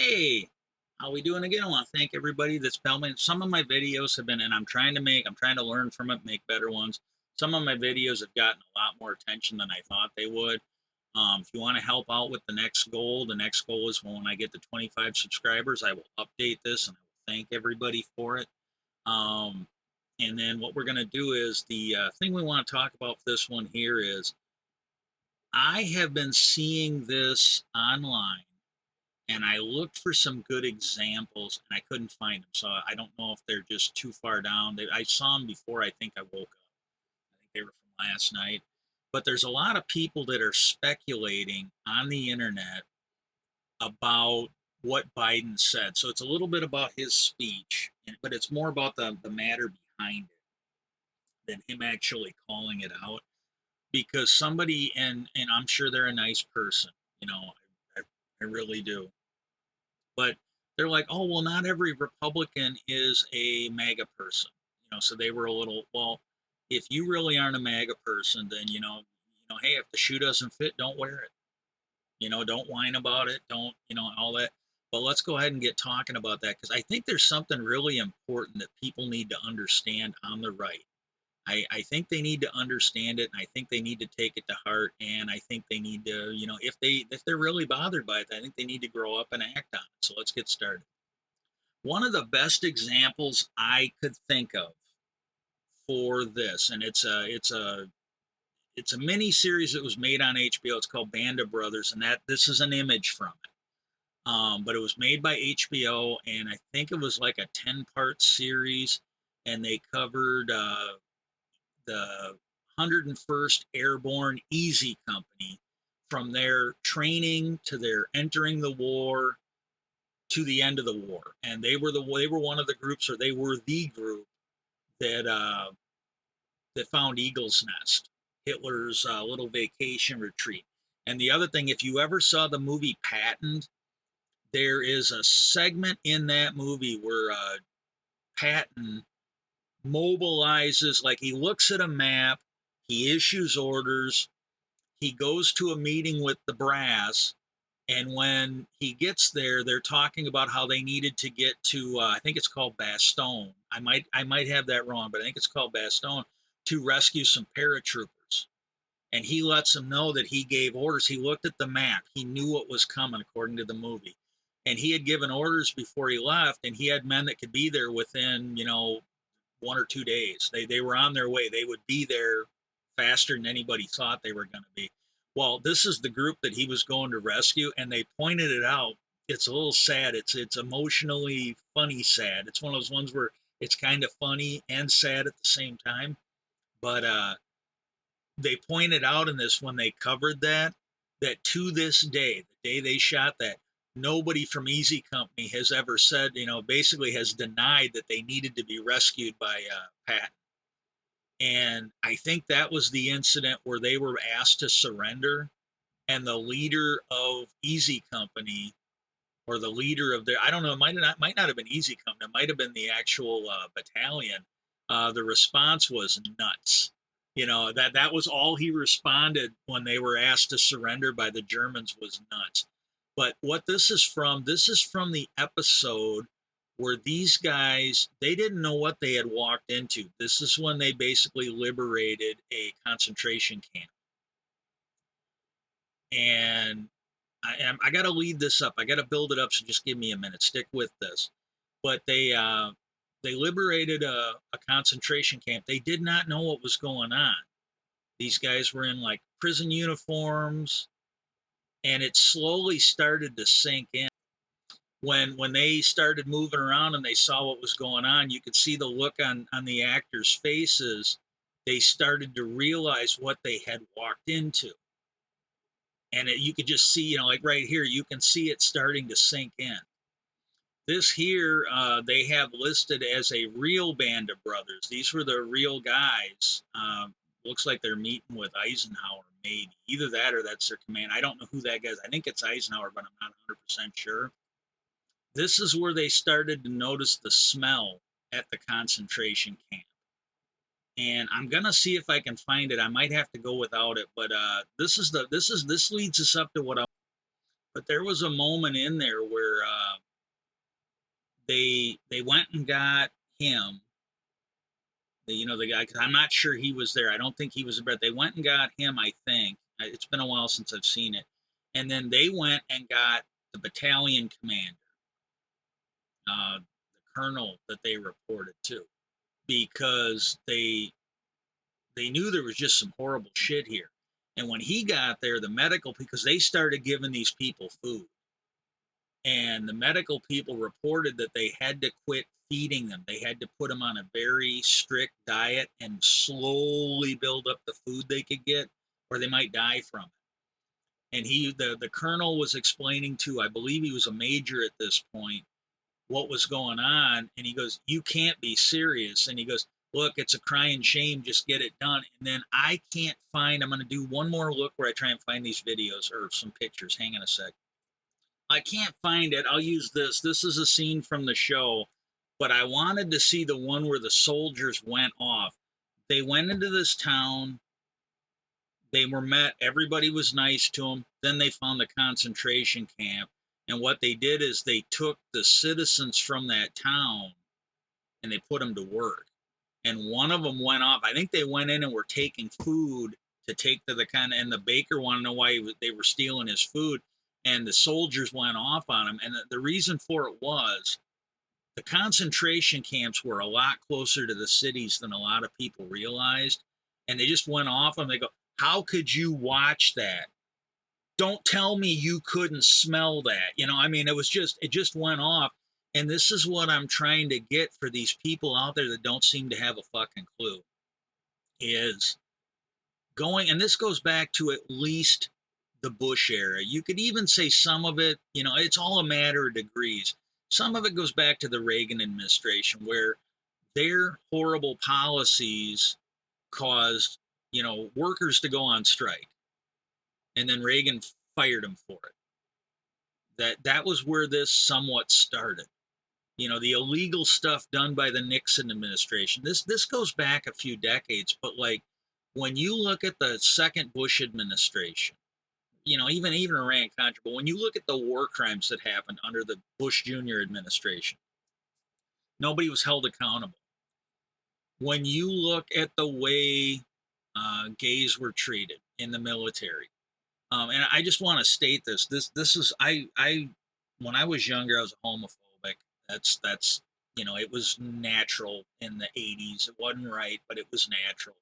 Hey, how we doing again? I want to thank everybody that's helped me. Some of my videos have been, and I'm trying to learn from it, make better ones. Some of my videos have gotten a lot more attention than I thought they would. If you want to help out with the next goal is when I get to 25 subscribers, I will update this and I will thank everybody for it. Um, and then what we're going to do is the thing we want to talk about for this one here is I have been seeing this online and I looked for some good examples and I couldn't find them. So I don't know if they're just too far down. I saw them before I think I woke up. I think they were from last night. But there's a lot of people that are speculating on the internet about what Biden said. So it's a little bit about his speech, but it's more about the matter behind it than him actually calling it out. Because somebody, and I'm sure they're a nice person, you know, I, I really do, but they're like, oh, well, not every Republican is a MAGA person. So they were a little, well, if you really aren't a MAGA person, then, hey, if the shoe doesn't fit, don't wear it. Don't whine about it. Don't, all that. But let's go ahead and get talking about that because I think there's something really important that people need to understand on the right. I think they need to understand it, and I think they need to take it to heart, and I think they need to, if they're really bothered by it, I think they need to grow up and act on it. So let's get started. One of the best examples I could think of for this, and it's a mini series that was made on HBO. It's called Band of Brothers, and that this is an image from it. But it was made by HBO, and I think it was like a 10-part series, and they covered the 101st Airborne Easy Company from their training to their entering the war to the end of the war. And they were one of the groups, or they were the group that that found Eagle's Nest, Hitler's little vacation retreat. And the other thing, if you ever saw the movie Patton, there is a segment in that movie where Patton mobilizes, like he looks at a map, he issues orders, he goes to a meeting with the brass, and when he gets there, they're talking about how they needed to get to I think it's called Bastogne. I might have that wrong, but I think it's called Bastogne, to rescue some paratroopers. And he lets them know that he gave orders. He looked at the map. He knew what was coming according to the movie. And he had given orders before he left, and he had men that could be there within, 1 or 2 days. They were on their way. They would be there faster than anybody thought they were going to be. Well, this is the group that he was going to rescue, and they pointed it out. It's a little sad. It's emotionally funny sad. It's one of those ones where it's kind of funny and sad at the same time. But they pointed out in this when they covered that to this day, the day they shot that, nobody from Easy Company has ever said, basically has denied that they needed to be rescued by Patton. And I think that was the incident where they were asked to surrender, and the leader of Easy Company, or the leader of their, I don't know, it might not have been Easy Company, it might have been the actual battalion. The response was nuts. That was all he responded when they were asked to surrender by the Germans, was nuts. But what this is from the episode where these guys, they didn't know what they had walked into. This is when they basically liberated a concentration camp. And I got to lead this up. I got to build it up. So just give me a minute. Stick with this. But they liberated a concentration camp. They did not know what was going on. These guys were in like prison uniforms, and it slowly started to sink in. When they started moving around and they saw what was going on, you could see the look on the actors' faces. They started to realize what they had walked into. And you could just see, like right here, you can see it starting to sink in. This here, they have listed as a real Band of Brothers. These were the real guys. Looks like they're meeting with Eisenhower, maybe. Either that or that's their command. I don't know who that guy is. I think it's Eisenhower, but I'm not 100% sure. This is where they started to notice the smell at the concentration camp. And I'm gonna see if I can find it. I might have to go without it, but this leads us up to what I. But there was a moment in there where they went and got him, the guy, because I'm not sure he was there. I don't think he was there, but they went and got him, I think. It's been a while since I've seen it. And then they went and got the battalion commander, the colonel that they reported to, because they knew there was just some horrible shit here. And when he got there, the medical, because they started giving these people food, and the medical people reported that they had to quit feeding them. They had to put them on a very strict diet and slowly build up the food they could get, or they might die from it. And the colonel was explaining to, I believe he was a major at this point, what was going on. And he goes, "You can't be serious." And he goes, "Look, it's a crying shame. Just get it done." And then I can't find, I'm going to do one more look where I try and find these videos or some pictures. Hang on a sec. I can't find it. I'll use this. This is a scene from the show, but I wanted to see the one where the soldiers went off. They went into this town. They were met. Everybody was nice to them. Then they found the concentration camp. And what they did is they took the citizens from that town and they put them to work. And one of them went off. I think they went in and were taking food to take to the kind of, and the baker wanted to know why they were stealing his food. And the soldiers went off on him. And the reason for it was the concentration camps were a lot closer to the cities than a lot of people realized. And they just went off and they go, "How could you watch that? Don't tell me you couldn't smell that." I mean, it just went off. And this is what I'm trying to get for these people out there that don't seem to have a fucking clue is going, and this goes back to at least the Bush era. You could even say some of it, it's all a matter of degrees. Some of it goes back to the Reagan administration where their horrible policies caused, workers to go on strike. And then Reagan fired them for it. That was where this somewhat started. The illegal stuff done by the Nixon administration. This goes back a few decades, but like when you look at the second Bush administration, even Iran Contra, but when you look at the war crimes that happened under the Bush Jr. administration, nobody was held accountable. When you look at the way gays were treated in the military, and I just want to state this. This is I when I was younger, I was homophobic. That's it was natural in the 80s. It wasn't right, but it was natural.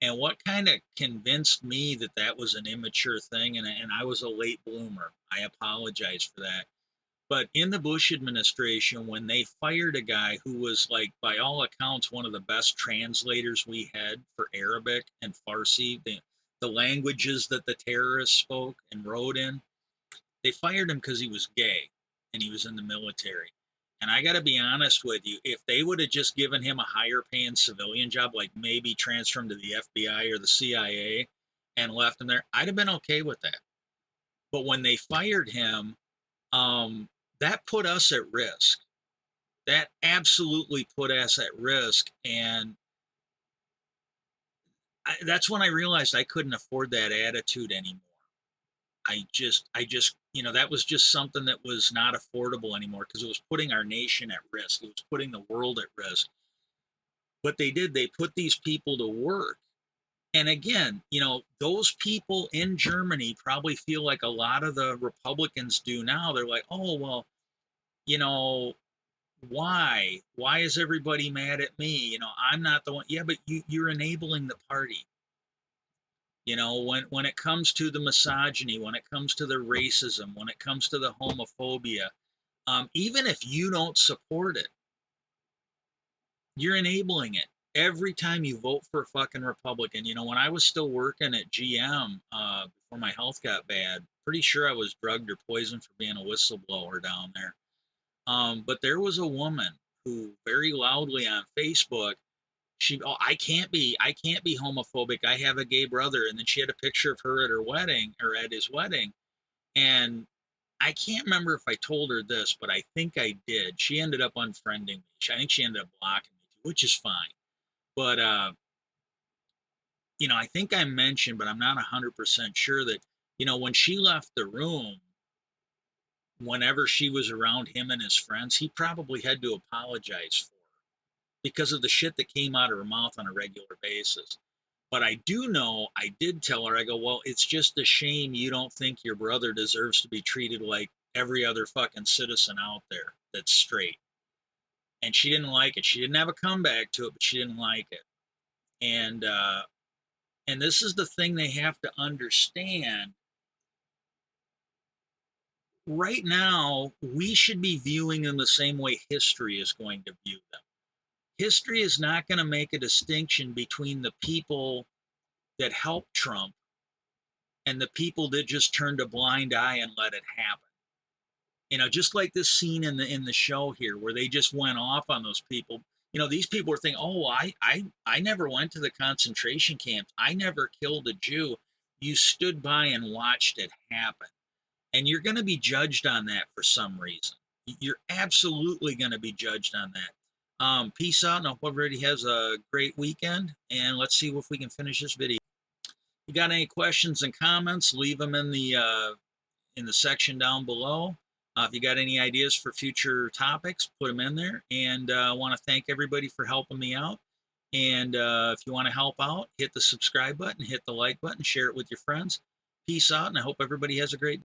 And what kind of convinced me that that was an immature thing, and I was a late bloomer. I apologize for that. But in the Bush administration, when they fired a guy who was, like, by all accounts, one of the best translators we had for Arabic and Farsi, the languages that the terrorists spoke and wrote in, they fired him because he was gay and he was in the military. And I got to be honest with you, if they would have just given him a higher paying civilian job, like maybe transfer him to the FBI or the CIA and left him there, I'd have been okay with that. But when they fired him, that put us at risk. That absolutely put us at risk. And that's when I realized I couldn't afford that attitude anymore. That was just something that was not affordable anymore because it was putting our nation at risk. It was putting the world at risk. But they put these people to work. And again, those people in Germany probably feel like a lot of the Republicans do now. They're like, "Oh, well, you know, why? Why is everybody mad at me? I'm not the one." Yeah, but you're enabling the party. When it comes to the misogyny, when it comes to the racism, when it comes to the homophobia, even if you don't support it, you're enabling it every time you vote for a fucking Republican. When I was still working at GM before my health got bad, pretty sure I was drugged or poisoned for being a whistleblower down there. But there was a woman who very loudly on Facebook, I can't be homophobic. I have a gay brother. And then she had a picture of her at her wedding or at his wedding. And I can't remember if I told her this, but I think I did. She ended up unfriending me. I think she ended up blocking me, which is fine. But I think I mentioned, but I'm not 100% sure that when she left the room, whenever she was around him and his friends, he probably had to apologize for her because of the shit that came out of her mouth on a regular basis. But I do know, I did tell her, I go, well, it's just a shame you don't think your brother deserves to be treated like every other fucking citizen out there that's straight. And she didn't like it. She didn't have a comeback to it, but she didn't like it. And and this is the thing they have to understand. Right now, we should be viewing them the same way history is going to view them. History is not going to make a distinction between the people that helped Trump and the people that just turned a blind eye and let it happen. Just like this scene in the show here where they just went off on those people. These people are thinking, "Oh, I never went to the concentration camps. I never killed a Jew." You stood by and watched it happen. And you're going to be judged on that for some reason. You're absolutely going to be judged on that. Peace out, and I hope everybody has a great weekend. And let's see if we can finish this video. You got any questions and comments? Leave them in the section down below. If you got any ideas for future topics, put them in there. And I want to thank everybody for helping me out. And if you want to help out, hit the subscribe button, hit the like button, share it with your friends. Peace out, and I hope everybody has a great day.